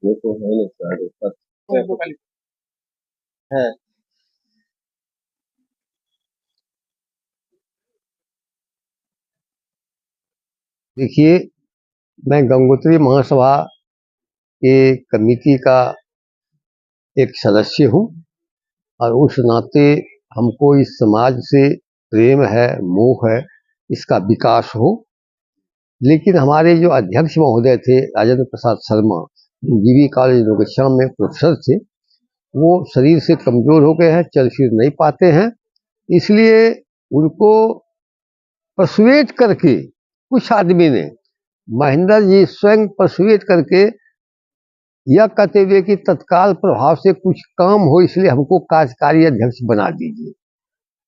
ये तो है नहीं सर, सब है। देखिए, मैं गंगोत्री महासभा के कमेटी का एक सदस्य हूँ और उस नाते हमको इस समाज से प्रेम है, मोह है, इसका विकास हो। लेकिन हमारे जो अध्यक्ष महोदय थे राजेंद्र प्रसाद शर्मा, जो जीवी कॉलेज नौगछिया में प्रोफेसर थे, वो शरीर से कमजोर हो गए हैं, चल फिर नहीं पाते हैं। इसलिए उनको परसुएट करके कुछ आदमी ने, महेंद्र जी स्वयं परसुएट करके यह कहते हुए कि तत्काल प्रभाव से कुछ काम हो, इसलिए हमको कार्यकारी अध्यक्ष बना दीजिए।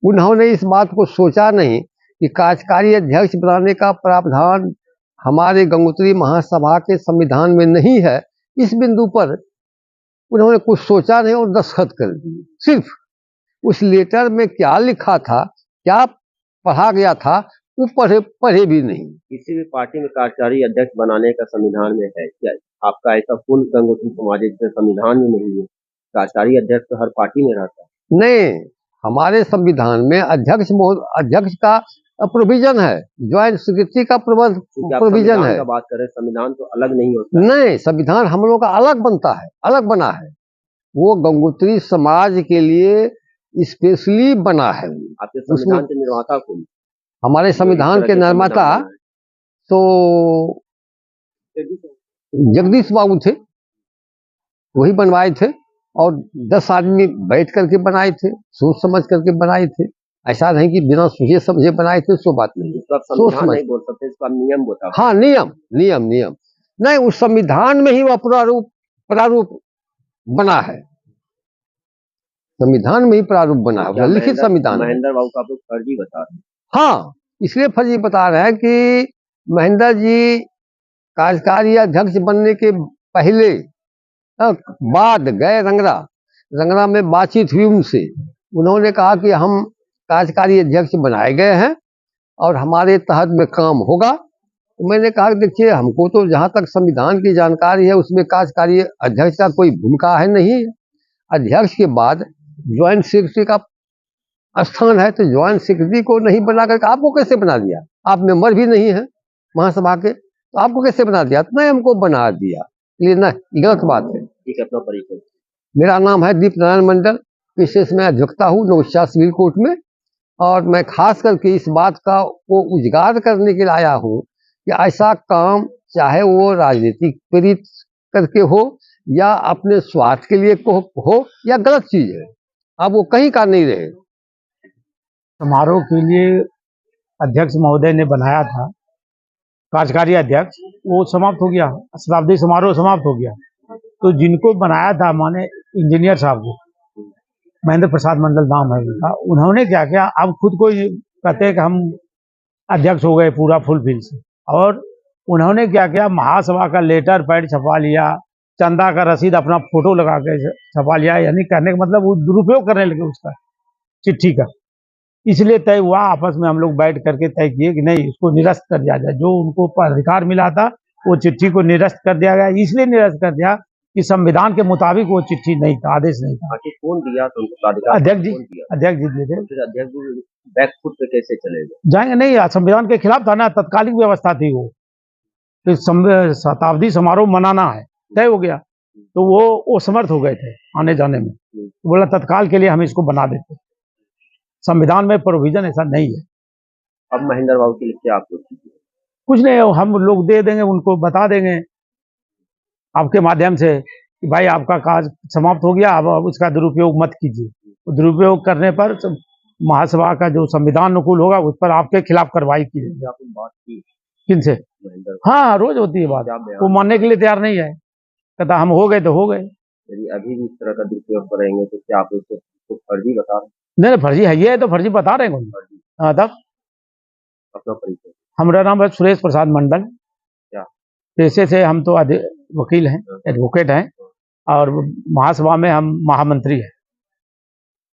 उन्होंने इस बात को सोचा नहीं कि कार्यकारी अध्यक्ष बनाने का प्रावधान हमारे गंगोत्री महासभा के संविधान में नहीं है। इस बिंदु पर उन्होंने कुछ सोचा नहीं और दस्तखत कर दिए। सिर्फ उस लेटर में क्या लिखा था, क्या पढ़ा गया था, वो पढ़े भी नहीं। किसी भी पार्टी में कार्यकारी अध्यक्ष बनाने का संविधान में है क्या? आपका ऐसा कौन गंगोत्री समाज जिसमें संविधान में नहीं है? कार्यकारी अध्यक्ष तो हर पार्टी में रहता है। नहीं, हमारे संविधान में अध्यक्ष का प्रोविजन है, ज्वाइंट सेक्रेटरी का प्रोविजन है। बात करें, संविधान तो अलग नहीं होता। नहीं, संविधान हम लोग का अलग बनता है, अलग बना है। वो गंगोत्री समाज के लिए स्पेशली बना है। आपके संविधान के निर्माता कौन? हमारे संविधान के निर्माता तो जगदीश बाबू थे, वही बनवाए थे और 10 आदमी बैठ करके बनाए थे, सोच समझ करके बनाए थे। ऐसा नहीं कि बिना सोचे समझे बनाए थे, सो बात नहीं। सोच समझ नहीं बोल सकते, इसका नियम होता है। हाँ, नियम नहीं, उस संविधान में ही वह प्रारूप बना है। संविधान में ही प्रारूप बना है, लिखित संविधान। महेंद्र बाबू का आप लोग फर्जी बता रहे हैं। हाँ, इसलिए फर्जी बता रहे हैं कि महेंद्र जी कार्यकारी अध्यक्ष बनने के पहले बाद गए रंगरा में बातचीत हुई उनसे। उन्होंने कहा कि हम कार्यकारी अध्यक्ष बनाए गए हैं और हमारे तहत में काम होगा। तो मैंने कहा देखिए, हमको तो जहाँ तक संविधान की जानकारी है उसमें कार्यकारी अध्यक्ष का कोई भूमिका है नहीं। अध्यक्ष के बाद ज्वाइंट सेक्रेटरी का स्थान है, तो ज्वाइंट सेक्रेटरी को नहीं बना करके आपको कैसे बना दिया? आप मेंबर भी नहीं है महासभा के, तो आपको कैसे बना दिया? तो नहीं, हमको बना दिया। ये ना गलत बात है। ठीक है, अपना परिचय। मेरा नाम है दीप नारायण मंडल, विशेष में अधिवक्ता हूँ नौगछिया सिविल कोर्ट में। और मैं खास करके इस बात का वो उजागर करने के लिए आया हूँ कि ऐसा काम चाहे वो राजनीतिक प्रेरित करके हो या अपने स्वार्थ के लिए हो या गलत चीज है, अब वो कहीं का नहीं रहे। समारोह के लिए अध्यक्ष महोदय ने बनाया था कार्यकारी अध्यक्ष, वो समाप्त हो गया, शताब्दी समारोह समाप्त हो गया। तो जिनको बनाया था माने इंजीनियर साहब को, महेंद्र प्रसाद मंडल नाम है उनका, उन्होंने क्या किया, अब खुद को कहते हैं कि हम अध्यक्ष हो गए पूरा फुल फिल से। और उन्होंने क्या किया, महासभा का लेटर पैड छपवा लिया, चंदा का रसीद अपना फोटो लगा के छपवा लिया। यानी कहने का मतलब वो दुरुपयोग करने लगे उसका चिट्ठी का। इसलिए तय हुआ, आपस में हम लोग बैठ करके तय किए कि नहीं, इसको निरस्त कर दिया जाए। जो उनको अधिकार मिला था वो चिट्ठी को निरस्त कर दिया गया। इसलिए निरस्त कर दिया कि संविधान के मुताबिक वो चिट्ठी नहीं था, आदेश नहीं था। कौन दिया? अध्यक्ष जी दिए थे। अध्यक्ष जी बैक फुट पे कैसे चले जाएंगे? नहीं, संविधान के खिलाफ था ना, तत्कालिक व्यवस्था थी वो, तो शताब्दी समारोह मनाना है, तय हो गया। तो वो समर्थ हो गए थे आने जाने में, तो बोला तत्काल के लिए हम इसको बना देते। संविधान में प्रोविजन ऐसा नहीं है। अब महेंद्र बाबू के लिए क्या आप लोग? कुछ नहीं, हम लोग दे देंगे, उनको बता देंगे आपके माध्यम से कि भाई आपका कार्य समाप्त हो गया, अब उसका दुरुपयोग मत कीजिए। तो दुरुपयोग करने पर महासभा का जो संविधान अनुकूल होगा उस पर आपके खिलाफ कार्रवाई की जाएगी। आपने बात की किनसे? हाँ, रोज होती है बात। वो मानने के लिए तैयार नहीं है, कहता हम हो गए तो हो गए। यदि अभी भी इस तरह का दुरुपयोग करेंगे तो क्या आप उसको फर्जी बता रहे हैं? नहीं, फर्जी है, ये तो फर्जी बता रहे हैं। हाँ, तब अपना परिचय। हमारा नाम है सुरेश प्रसाद मंडल। क्या पेशे से हम तो वकील हैं, एडवोकेट हैं, और महासभा में हम महामंत्री हैं।